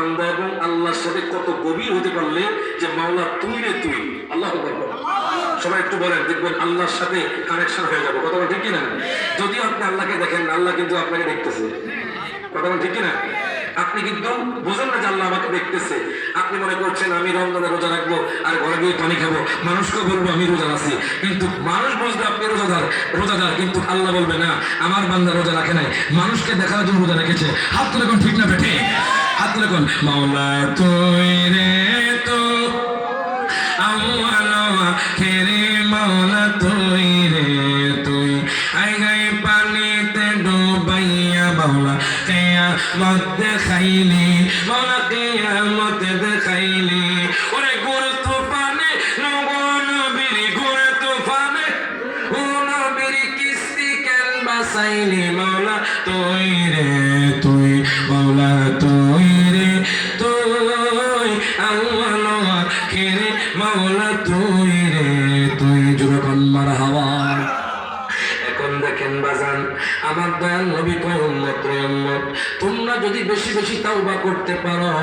বান্দা এবং আল্লাহর সাথে কত গভীর হতে পারলে যে মাওলা তুই রে তুই। আল্লাহু আকবার। সবাই একটু বলেন, দেখবেন আল্লাহর সাথে কানেকশন হয়ে যাবে। কথা ঠিক কিনা? যদিও আপনি আল্লাহকে দেখেন না, আল্লাহ কিন্তু আপনাকে দেখতেছে। কথা ঠিক কিনা? আপনি কিন্তু বুঝেন না যে আল্লাহ আমাকে দেখতেছে। আপনি মনে করছেন আমি রমজানে রোজা রাখবো আর ঘরে গিয়ে পানি খাবো, মানুষকে বলবো আমি রোজা আছি, কিন্তু মানুষ বুঝবে আপনি রোজাদার, কিন্তু আল্লাহ বলবে না আমার বান্দা রোজা রাখে নাই, মানুষকে দেখার জন্য রোজা রেখেছে। হাত তুলে কোন, ঠিক না বেঠে? হাত তুলে কোন, মাওলা তুই রে তো খেরে, মাওলা তুই রে তুই, আই গাই পানিতে ডুবাইয়া মাওলা কিয়ামত দেখাইলি, মাওলা কিয়ামত দেখাইলি। ওরে গুরু তুফানে নবীর গুরু তুফানে ও নবীর কিস্তি কেন বাসাইলি, মাওলা তুই রে তুই, মাওলা তুই রে তুই, আল্লাহ খেরে মাওলা তুই রে তুই। যুবকন মারহাবা। এখন দেখেন বাজান, আমার দয়াল নবী কয় উম্মত রে উম্মত, তোমরা যদি বেশি বেশি তাওবা করতে পারো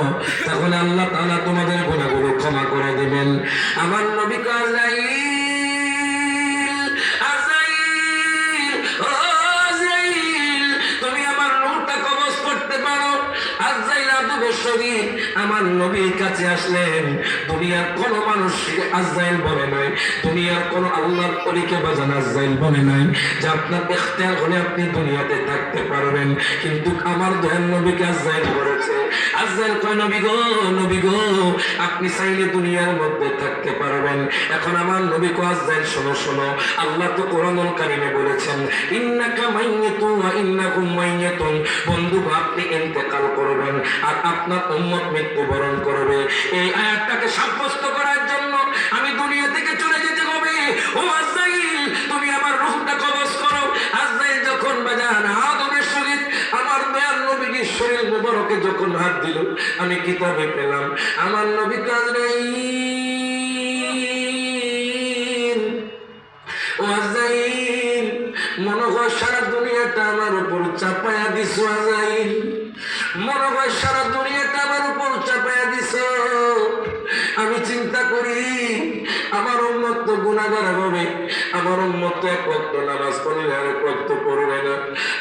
তাহলে আল্লাহ তাআলা তোমাদের গুনাহগুলো ক্ষমা করে দিবেন। আমার নবী কয় আযাইল, ও আযাইল, তুমি আমার রূহটা কবজ করতে পারো। আযাইল আদবেশ্বরী আমার নবীর কাছে আসলেন। দুনিয়ার কোন মানুষকে আযাইল বলে নাই, দুনিয়ার কোন আল্লাহর ওলিকে বাজান আযাইল বলে নাই যে আপনার ইখতিয়ার হলে আপনি দুনিয়াতে থাকতে পারবেন, কিন্তু আমার দয়াল নবীকে আযাইল বলেছে। আযাইল কয় নবী গো আপনি চাইলে দুনিয়ার মধ্যে থাকতে পারবেন। এখন আমার নবী কয় আযাইল শোনো শোনো, আল্লাহ তো কোরআনুল কারীমে বলেছেন ইন্নাকা মাইয়াতুন ওয়া ইন্নাকুম মাইয়াতুন, বন্ধু আপনি ইন্তেকাল করবেন আর আপনার উম্মত মৃত্যুবরণ করবে। এই আয়াতটাকে সাব্যস্ত করার জন্য আমি দুনিয়া থেকে চলে যেতে হবে। ও আযাইল তুমি আমার রূহটা কবজ করো। আযাইল যখন বাজান আদমের সহিত আমার দয়াল নবীর শরীর মুবারকে যখন হাত দিল, আমি কিতাবে পেলাম আমার নবী আযাইল, ও আযাইল মনে হয় সারা দুনিয়াটা আমার উপর চাপায়া দিছ। আযাইল মনে হয় সারা দুনিয়াটা আমার উপর চাপায়া দিছ। আমি চিন্তা করি আমার উম্মত তো গুনাহগার হবে, আমার উম্মত তো এক ওয়াক্ত নামাজ পড়লে আর এক ওয়াক্ত পড়বে না,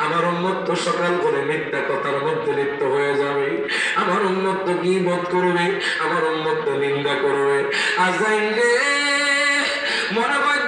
আমার উম্মত তো সকাল করে মিথ্যা কথার মধ্যে লিপ্ত হয়ে যাবে, আমার উম্মত তো গীবত করবে, আমার উম্মত তো নিন্দা করবে। আযাইল রে মনে হয়